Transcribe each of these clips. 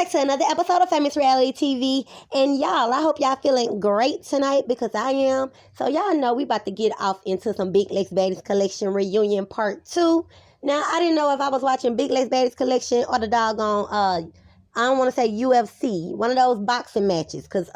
back to another episode of Famous Reality TV. And y'all, I hope y'all feeling great tonight because I am. So y'all know we about to get off into some Big Lex Baddies Collection Reunion Part 2. Now, I didn't know if I was watching Big Lex Baddies Collection or the doggone, I don't want to say UFC, one of those boxing matches because,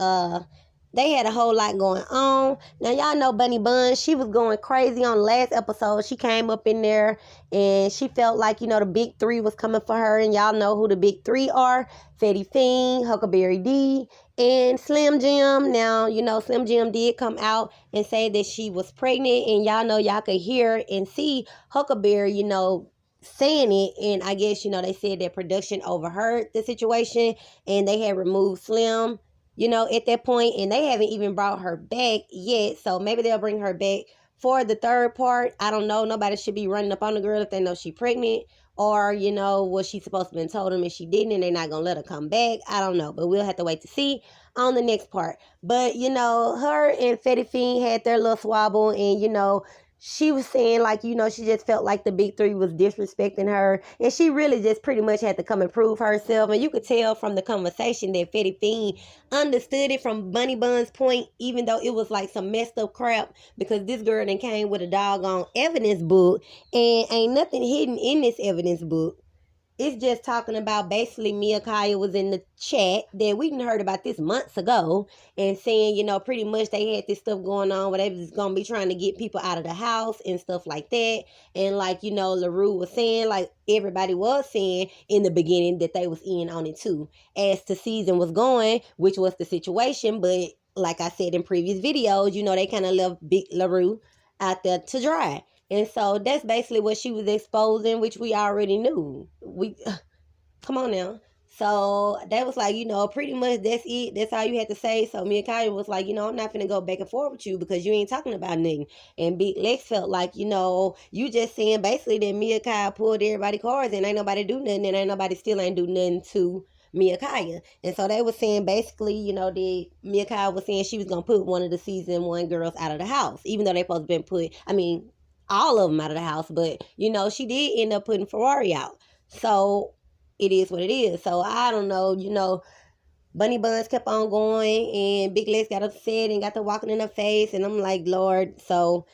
they had a whole lot going on. Now, y'all know Bunny Bun. She was going crazy on the last episode. She came up in there and she felt like, the big three was coming for her. And y'all know who the big three are. Fetty Fiend, Huckleberry D, and Slim Jim. Now, Slim Jim did come out and say that she was pregnant. And y'all know y'all could hear and see Huckleberry, saying it. And I guess, they said that production overheard the situation and they had removed Slim at that point, and they haven't even brought her back yet, so maybe they'll bring her back for the third part. I don't know. Nobody should be running up on the girl if they know she's pregnant, or, was she supposed to have been told them and she didn't, and they're not going to let her come back. I don't know, but we'll have to wait to see on the next part. But, her and Fetty Fiend had their little swabble, and, she was saying, like, she just felt like the big three was disrespecting her. And she really just pretty much had to come and prove herself. And you could tell from the conversation that Fetty Fiend understood it from Bunny Bun's point, even though it was like some messed up crap. Because this girl then came with a doggone evidence book. And ain't nothing hidden in this evidence book. It's just talking about basically Mia Kaya was in the chat that we done heard about this months ago and saying, pretty much they had this stuff going on where they was going to be trying to get people out of the house and stuff like that. And like, LaRue was saying, like everybody was saying in the beginning that they was in on it too. As the season was going, which was the situation. But like I said in previous videos, they kind of left Big LaRue out there to dry. And so that's basically what she was exposing, which we already knew. Come on now. So that was like, pretty much that's it. That's all you had to say. So Mia Kaya was like, I'm not finna go back and forth with you because you ain't talking about nothing. And Big Lex felt like, you just saying basically that Mia Kaya pulled everybody cards and ain't nobody do nothing and ain't nobody still ain't do nothing to Mia Kaya. And so they were saying basically, the Mia Kaya was saying she was going to put one of the season 1 girls out of the house, even though they supposed to been put, all of them out of the house, but she did end up putting Ferrari out. So it is what it is. So I don't know, Bunny Buns kept on going and Big Lex got upset and got to walking in her face, and I'm like, Lord. So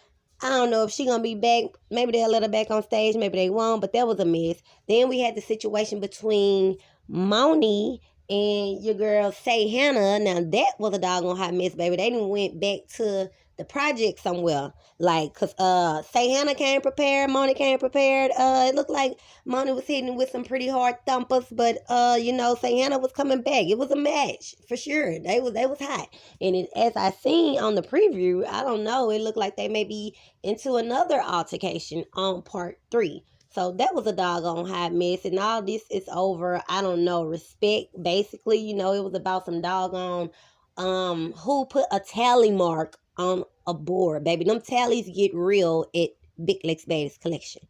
I don't know if she gonna be back. Maybe they'll let her back on stage, maybe they won't, but that was a mess. Then we had the situation between Moni and your girl Sayhannah. Now that was a doggone hot mess, baby. They done went back to the project somewhere. Like, cause Sayhannah came prepared, Moni came prepared. It looked like Moni was hitting with some pretty hard thumpers, but Sayhannah was coming back. It was a match for sure. They was hot. And as I seen on the preview, I don't know, it looked like they may be into another altercation on part 3. So that was a doggone hot mess, and all this is over, I don't know, respect, basically. It was about some doggone, who put a tally mark on a board, baby. Them tallies get real at Big Lex Baddies Collection.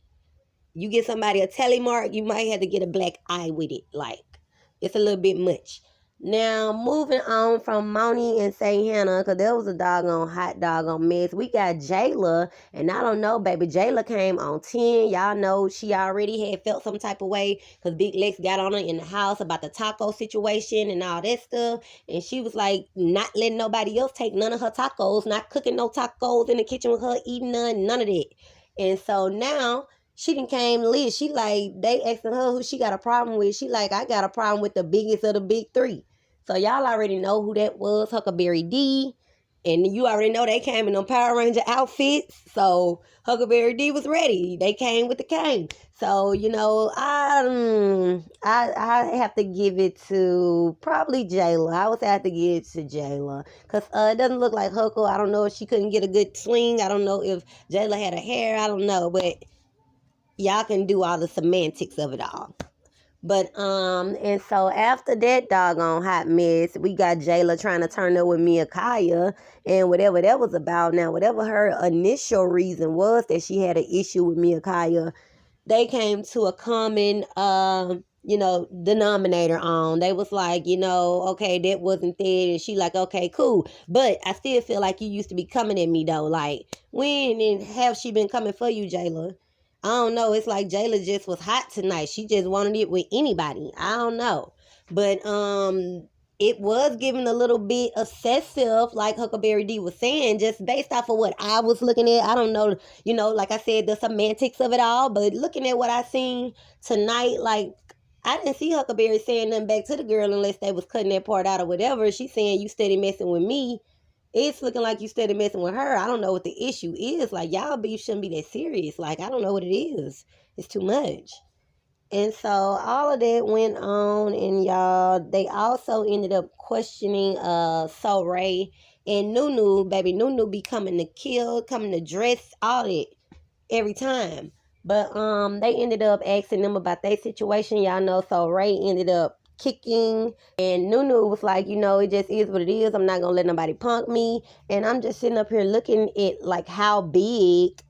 You get somebody a tally mark, you might have to get a black eye with it. Like, it's a little bit much. Now, moving on from Moni and Sayhannah, because there was a hot doggone mess. We got Jayla, and I don't know, baby. Jayla came on 10. Y'all know she already had felt some type of way because Big Lex got on her in the house about the taco situation and all that stuff. And she was like not letting nobody else take none of her tacos, not cooking no tacos in the kitchen with her, eating none of that. And so now she done came lit. She like, they asking her who she got a problem with. She like, I got a problem with the biggest of the big three. So y'all already know who that was, Huckleberry D. And you already know they came in them Power Ranger outfits. So Huckleberry D was ready. They came with the cane. So, I have to give it to probably Jayla. I would say I have to give it to Jayla. Because it doesn't look like Huckle. I don't know if she couldn't get a good swing. I don't know if Jayla had her hair. I don't know. But y'all can do all the semantics of it all. But, and so after that doggone hot mess, we got Jayla trying to turn up with Mia Kaya and whatever that was about. Now, whatever her initial reason was that she had an issue with Mia Kaya, they came to a common, denominator on. They was like, okay, that wasn't there. And she like, okay, cool. But I still feel like you used to be coming at me, though. Like, when and have she been coming for you, Jayla? I don't know. It's like Jayla just was hot tonight. She just wanted it with anybody. I don't know. But it was given a little bit excessive, like Huckleberry D was saying, just based off of what I was looking at. I don't know, like I said, the semantics of it all, but looking at what I seen tonight, like I didn't see Huckleberry saying nothing back to the girl unless they was cutting that part out or whatever. She's saying you steady messing with me. It's looking like you steady messing with her. I don't know what the issue is. Like y'all you shouldn't be that serious. Like I don't know what it is. It's too much. And so all of that went on, and y'all, they also ended up questioning So Ray and Nunu. Baby Nunu be coming to kill, coming to dress, all that every time. But they ended up asking them about their situation. Y'all know, so Ray ended up kicking, and Nunu was like, it just is what it is. I'm not gonna let nobody punk me. And I'm just sitting up here looking at like how big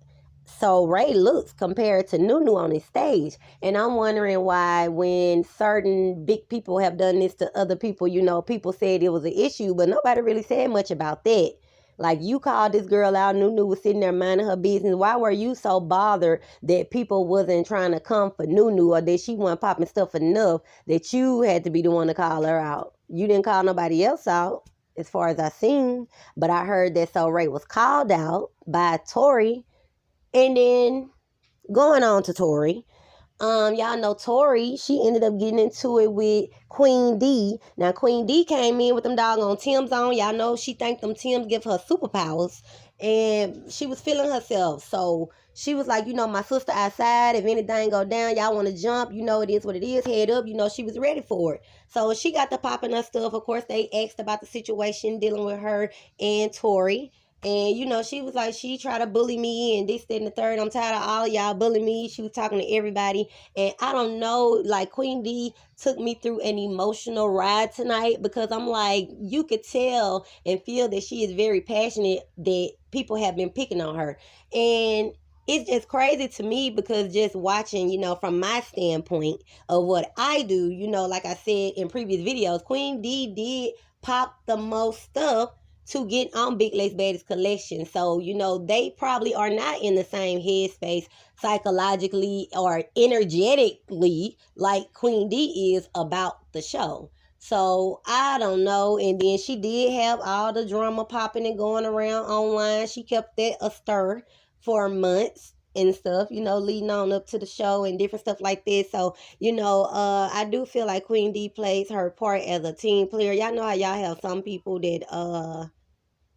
so Ray looks compared to Nunu on his stage. And I'm wondering why when certain big people have done this to other people, people said it was an issue, but nobody really said much about that. Like you called this girl out, Nunu was sitting there minding her business. Why were you so bothered that people wasn't trying to come for Nunu, or that she wasn't popping stuff enough that you had to be the one to call her out? You didn't call nobody else out, as far as I seen. But I heard that So Ray was called out by Tori. And then going on to Tori, y'all know Tori, she ended up getting into it with Queen D. Now Queen D came in with them doggone Timbs on. Y'all know she think them Timbs give her superpowers. And she was feeling herself. So she was like, my sister outside, if anything go down, y'all want to jump, it is what it is, head up, she was ready for it. So she got to popping her stuff. Of course, they asked about the situation dealing with her and Tori. And, she was like, she tried to bully me and this, that, and the third. I'm tired of all y'all bullying me. She was talking to everybody. And I don't know, like Queen D took me through an emotional ride tonight, because I'm like, you could tell and feel that she is very passionate, that people have been picking on her. And it's just crazy to me, because just watching, from my standpoint of what I do, like I said in previous videos, Queen D did pop the most stuff to get on Big Lex Baddies collection. So, they probably are not in the same headspace psychologically or energetically like Queen D is about the show. So, I don't know. And then she did have all the drama popping and going around online. She kept that astir for months and stuff, leading on up to the show and different stuff like this. So, I do feel like Queen D plays her part as a team player. Y'all know how y'all have some people that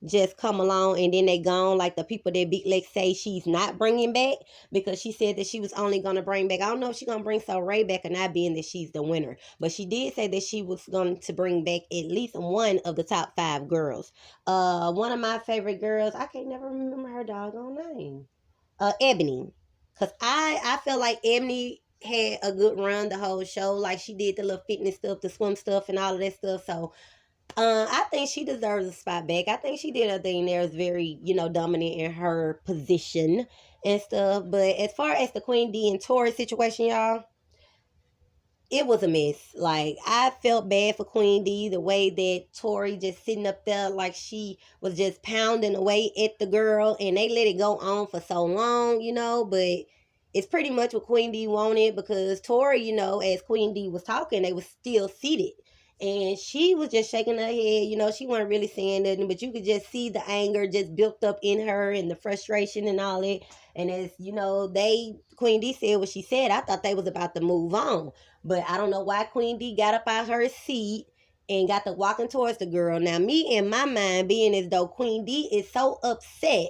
just come along and then they gone, like the people that Big Lex say she's not bringing back, because she said that she was only going to bring back, I don't know if she's going to bring So Ray back or not, being that she's the winner, but she did say that she was going to bring back at least one of the top 5 girls. One of my favorite girls, I can't never remember her doggone name, Ebony, because I feel like Ebony had a good run the whole show. Like she did the little fitness stuff, the swim stuff, and all of that stuff. So I think she deserves a spot back. I think she did a thing there is very, dominant in her position and stuff. But as far as the Queen D and Tori situation, y'all, it was a mess. Like, I felt bad for Queen D, the way that Tori just sitting up there like she was just pounding away at the girl, and they let it go on for so long, but it's pretty much what Queen D wanted, because Tori, as Queen D was talking, they was still seated. And she was just shaking her head, she wasn't really saying nothing, but you could just see the anger just built up in her and the frustration and all that. And as Queen D said what she said, I thought they was about to move on. But I don't know why Queen D got up out her seat and got to walking towards the girl. Now, me in my mind, being as though Queen D is so upset,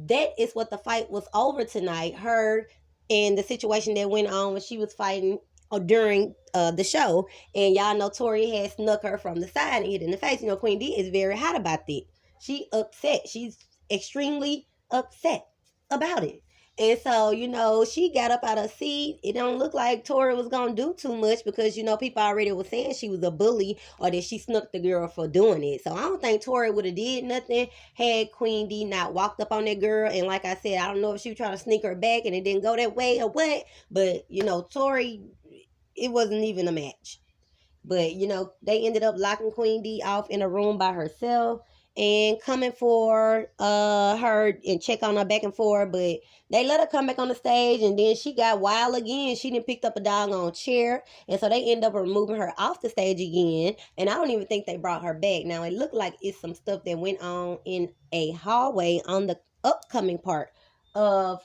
that is what the fight was over tonight. Her and the situation that went on when she was fighting during the show. And y'all know Tori had snuck her from the side and hit in the face. Queen D is very hot about that. She upset. She's extremely upset about it. And so, she got up out of her seat. It don't look like Tori was going to do too much, because, people already were saying she was a bully, or that she snuck the girl for doing it. So I don't think Tori would have did nothing had Queen D not walked up on that girl. And like I said, I don't know if she was trying to sneak her back and it didn't go that way or what. But, Tori, it wasn't even a match. But, they ended up locking Queen D off in a room by herself. and coming for her and check on her back and forth, but they let her come back on the stage, and then she got wild again. She didn't picked up a doggone chair, and so they end up removing her off the stage again. And I don't even think they brought her back. Now it looked like it's some stuff that went on in a hallway on the upcoming part of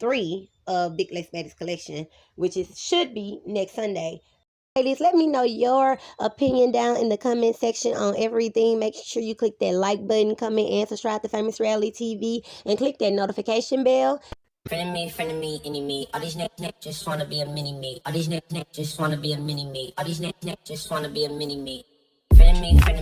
3 of Big Lex Baddies collection, which is should be next Sunday. Ladies, let me know your opinion down in the comment section on everything. Make sure you click that like button, comment, and subscribe to Famous Reality TV, and click that notification bell. Friend of me, any me. All these next just wanna be a mini me. All these next just wanna be a mini me. All these next just wanna be a mini me. Friend of me,